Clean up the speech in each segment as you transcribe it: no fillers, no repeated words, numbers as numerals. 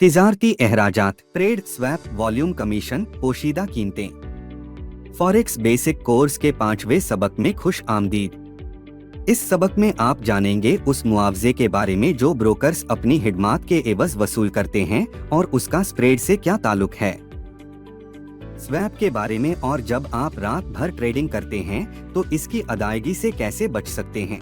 तिजारती अखराजात, trade swap, volume commission, पोशीदा कीमतें। Forex basic course के 5वें सबक में खुश आमदीद। इस सबक में आप जानेंगे उस मुआवजे के बारे में जो ब्रोकर्स अपनी हिडमात के एवज वसूल करते हैं और उसका स्प्रेड से क्या ताल्लुक है। स्वैप के बारे में और जब आप रात भर ट्रेडिंग करते हैं तो इसकी अदायगी से कैसे बच सकते हैं।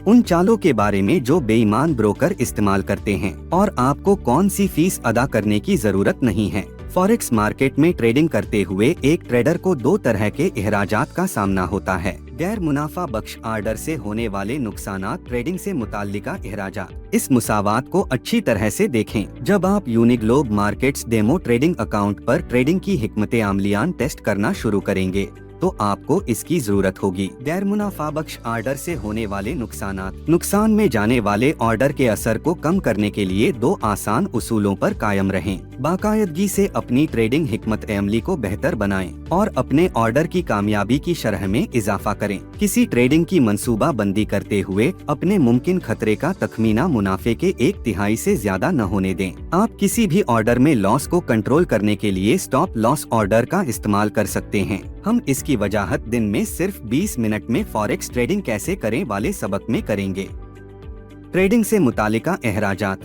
उन चालों के बारे में जो बेईमान ब्रोकर इस्तेमाल करते हैं और आपको कौन सी फीस अदा करने की जरूरत नहीं है। फॉरेक्स मार्केट में ट्रेडिंग करते हुए एक ट्रेडर को दो तरह के अखराजात का सामना होता है। गैर मुनाफा बख्श ऑर्डर से होने वाले नुकसानात, ट्रेडिंग से मुताल्लिका अखराजात। इस मुसावात को अच्छी तरह से देखें। जब आप यूनिग्लोब मार्केट्स डेमो ट्रेडिंग अकाउंट पर ट्रेडिंग की हिकमत अमलियान टेस्ट करना शुरू करेंगे तो आपको इसकी जरूरत होगी। गैर मुनाफा बख्श ऑर्डर से होने वाले नुकसान में जाने वाले ऑर्डर के असर को कम करने के लिए दो आसान उसूलों पर कायम रहें। बाकायदगी से अपनी ट्रेडिंग हिकमत अमली को बेहतर बनाएं और अपने ऑर्डर की कामयाबी की शरह में इजाफा करें। किसी ट्रेडिंग की मंसूबा बंदी करते हुए अपने मुमकिन खतरे का तखमीना मुनाफे के 1/3 से ज्यादा न होने दें। आप किसी भी ऑर्डर में लॉस को कंट्रोल करने के लिए स्टॉप लॉस ऑर्डर का इस्तेमाल कर सकते हैं। हम इसकी वजाहत दिन में सिर्फ 20 मिनट में फॉरेक्स ट्रेडिंग कैसे करें वाले सबक में करेंगे। ट्रेडिंग से मुतालिका अखराजात।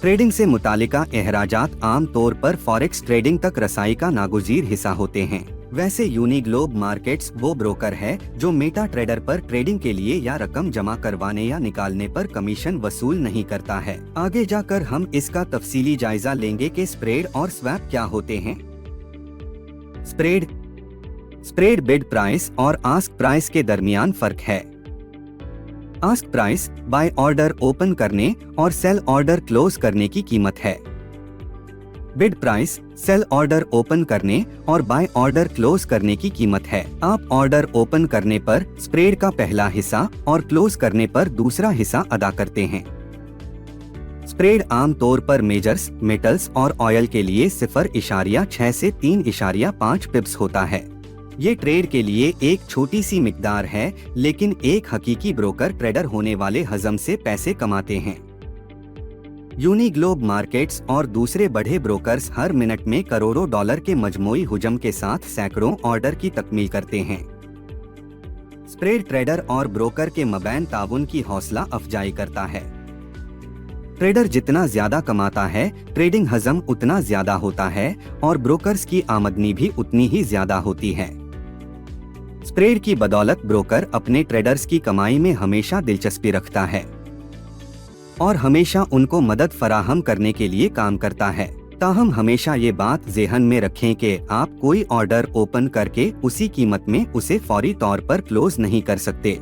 ट्रेडिंग से मुतालिका अखराजात आम तौर पर फॉरेक्स ट्रेडिंग तक रसाई का नागुज़ीर हिस्सा होते हैं। वैसे यूनिग्लोब मार्केट्स वो ब्रोकर है जो मेटा ट्रेडर पर ट्रेडिंग के लिए या रकम जमा करवाने या निकालने पर कमीशन वसूल नहीं करता है। आगे जाकर हम इसका तफसीली जायजा लेंगे कि स्प्रेड और स्वैप क्या होते हैं। स्प्रेड बिड प्राइस और आस्क प्राइस के दरमियान फर्क है। Ask price by order open करने और सेल ऑर्डर क्लोज करने की कीमत है। Bid price cell order open करने और बाय ऑर्डर क्लोज करने की कीमत है। आप ऑर्डर ओपन करने पर स्प्रेड का पहला हिस्सा और क्लोज करने पर दूसरा हिस्सा अदा करते हैं। स्प्रेड आम तौर पर मेजर्स, मेटल्स और ऑयल के लिए 0.6 से 3.5 पिप्स होता है। ये ट्रेड के लिए एक छोटी सी मिकदार है, लेकिन एक हकीकी ब्रोकर ट्रेडर होने वाले हजम से पैसे कमाते हैं। यूनिग्लोब मार्केट्स और दूसरे बड़े ब्रोकर्स हर मिनट में करोड़ों डॉलर के मजमूई हुजम के साथ सैकड़ों ऑर्डर की तकमील करते हैं। स्प्रेड ट्रेडर और ब्रोकर के मबैन ताउन की हौसला अफजाई करता है। ट्रेडर जितना ज्यादा कमाता है, ट्रेडिंग हजम उतना ज्यादा होता है और ब्रोकर्स की आमदनी भी उतनी ही ज्यादा होती है। स्प्रेड की बदौलत ब्रोकर अपने ट्रेडर्स की कमाई में हमेशा दिलचस्पी रखता है और हमेशा उनको मदद फराहम करने के लिए काम करता है। ताहम हमेशा ये बात ज़हन में रखें कि आप कोई ऑर्डर ओपन करके उसी कीमत में उसे फौरी तौर पर क्लोज नहीं कर सकते।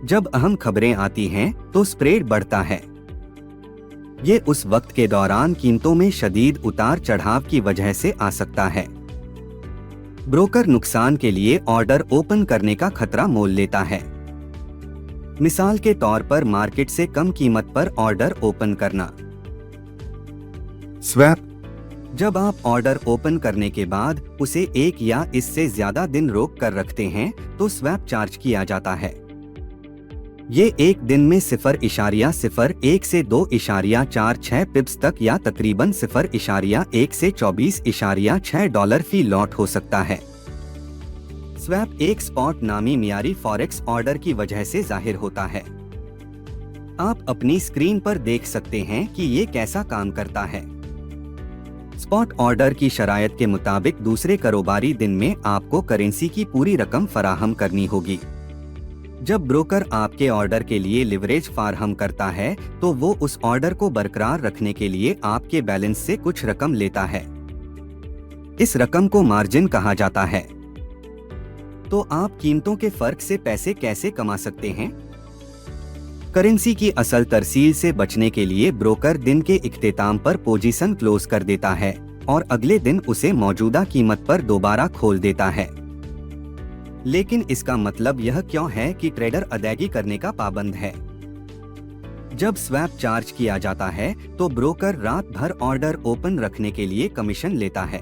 जब अहम खबरें आती हैं तो स्प्रेड बढ़ता है। ये उस वक्त के दौरान कीमतों में शदीद उतार चढ़ाव की वजह से आ सकता है। ब्रोकर नुकसान के लिए ऑर्डर ओपन करने का खतरा मोल लेता है। मिसाल के तौर पर मार्केट से कम कीमत पर ऑर्डर ओपन करना। स्वैप जब आप ऑर्डर ओपन करने के बाद उसे एक या इससे ज्यादा दिन रोक कर रखते हैं तो स्वैप चार्ज किया जाता है। ये एक दिन में 0.01 से 2.46 पिप्स तक या तकरीबन 0.1 से 24.6 डॉलर फी लॉट हो सकता है। स्वैप एक स्पॉट नामी मियारी फॉरेक्स ऑर्डर की वजह से जाहिर होता है। आप अपनी स्क्रीन पर देख सकते हैं कि ये कैसा काम करता है। स्पॉट ऑर्डर की शरायत के मुताबिक दूसरे कारोबारी दिन में आपको करेंसी की पूरी रकम फराहम करनी होगी। जब ब्रोकर आपके ऑर्डर के लिए लिवरेज फराहम करता है तो वो उस ऑर्डर को बरकरार रखने के लिए आपके बैलेंस से कुछ रकम लेता है। इस रकम को मार्जिन कहा जाता है। तो आप कीमतों के फर्क से पैसे कैसे कमा सकते हैं। करेंसी की असल तरसील से बचने के लिए ब्रोकर दिन के इख्तिताम पर पोजीशन क्लोज कर देता है और अगले दिन उसे मौजूदा कीमत पर दोबारा खोल देता है। लेकिन इसका मतलब यह क्यों है कि ट्रेडर अदायगी करने का पाबंद है। जब स्वैप चार्ज किया जाता है तो ब्रोकर रात भर ऑर्डर ओपन रखने के लिए कमीशन लेता है।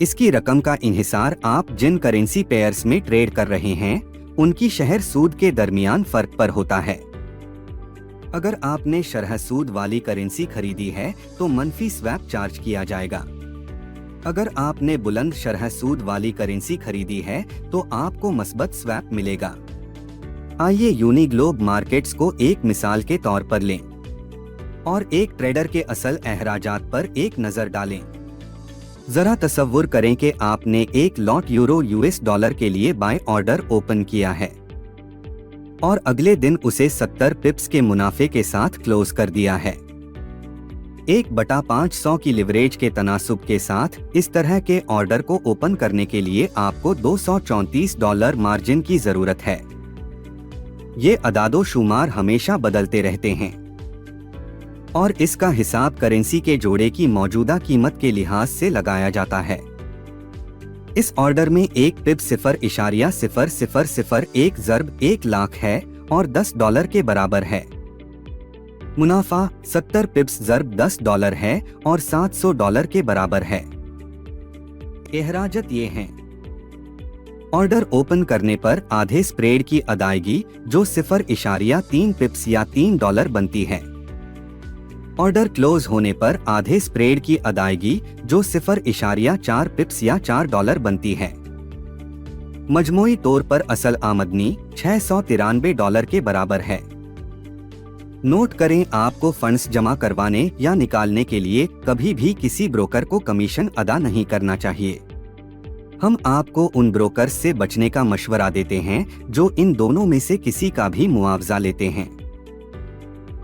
इसकी रकम का इन्हिसार आप जिन करेंसी पेयर्स में ट्रेड कर रहे हैं उनकी शहर सूद के दरमियान फर्क पर होता है। अगर आपने शरह सूद वाली करेंसी खरीदी है तो मनफी स्वैप चार्ज किया जाएगा। अगर आपने बुलंद शरह सूद वाली करेंसी खरीदी है तो आपको मस्बत स्वैप मिलेगा। आइए यूनिग्लोब मार्केट्स को एक मिसाल के तौर पर लें और एक ट्रेडर के असल अहराजात पर एक नजर डालें। जरा तसव्वुर करें कि आपने एक लॉट यूरो यूएस डॉलर के लिए बाय ऑर्डर ओपन किया है और अगले दिन उसे 70 पिप्स के मुनाफे के साथ क्लोज कर दिया है। 1/500 की लिवरेज के तनासुब के साथ इस तरह के ऑर्डर को ओपन करने के लिए आपको $234 मार्जिन की जरूरत है। ये अदादो शुमार हमेशा बदलते रहते हैं और इसका हिसाब करेंसी के जोड़े की मौजूदा कीमत के लिहाज से लगाया जाता है। इस ऑर्डर में एक पिप 0.0001 ज़र्ब 1 लाख है और $10 के बराबर है। मुनाफा 70 पिप्स ज़र्ब $10 है और $700 के बराबर है। एहराजत ये हैं। ऑर्डर ओपन करने पर आधे स्प्रेड की अदायगी जो 0.3 पिप्स या $3 बनती है। ऑर्डर क्लोज होने पर आधे स्प्रेड की अदायगी जो 0.4 पिप्स या $4 बनती है। मजमूई तौर पर असल आमदनी $693 के बराबर है। नोट करें, आपको फंड्स जमा करवाने या निकालने के लिए कभी भी किसी ब्रोकर को कमीशन अदा नहीं करना चाहिए। हम आपको उन ब्रोकर से बचने का मशवरा देते हैं जो इन दोनों में से किसी का भी मुआवजा लेते हैं।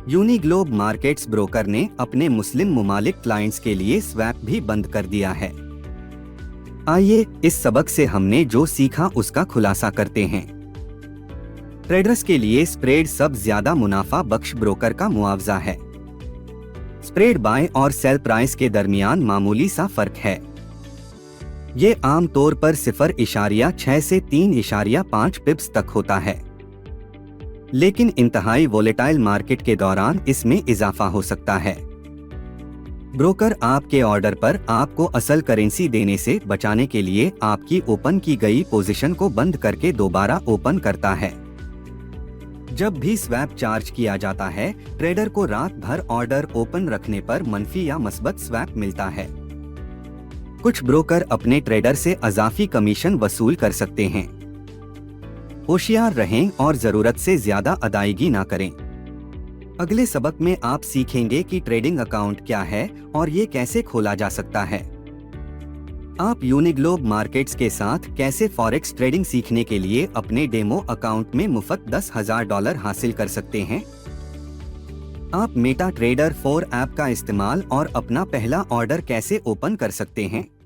यूनिग्लोब मार्केट्स ब्रोकर ने अपने मुस्लिम मुमालिक क्लाइंट्स के लिए स्वैप भी बंद कर दिया है। आइए इस सबक से हमने जो सीखा उसका खुलासा करते हैं। ट्रेडर्स के लिए स्प्रेड सब ज्यादा मुनाफा बख्श ब्रोकर का मुआवजा है। स्प्रेड बाय और सेल प्राइस के दरमियान मामूली सा फर्क है। ये आम तौर पर 0.6 से 3.5 पिप्स तक होता है, लेकिन इंतहाई वोलेटाइल मार्केट के दौरान इसमें इजाफा हो सकता है। ब्रोकर आपके ऑर्डर पर आपको असल करेंसी देने से बचाने के लिए आपकी ओपन की गई पोजीशन को बंद करके दोबारा ओपन करता है। जब भी स्वैप चार्ज किया जाता है, ट्रेडर को रात भर ऑर्डर ओपन रखने पर मनफी या मस्बत स्वैप मिलता है। कुछ ब्रोकर अपने ट्रेडर से अजाफी कमीशन वसूल कर सकते हैं। होशियार रहें और जरूरत से ज्यादा अदायगी ना करें। अगले सबक में आप सीखेंगे कि ट्रेडिंग अकाउंट क्या है और ये कैसे खोला जा सकता है। आप यूनिग्लोब मार्केट्स के साथ कैसे फॉरेक्स ट्रेडिंग सीखने के लिए अपने डेमो अकाउंट में मुफ्त $10,000 हासिल कर सकते हैं। आप मेटा ट्रेडर 4 ऐप का इस्तेमाल और अपना पहला ऑर्डर कैसे ओपन कर सकते हैं।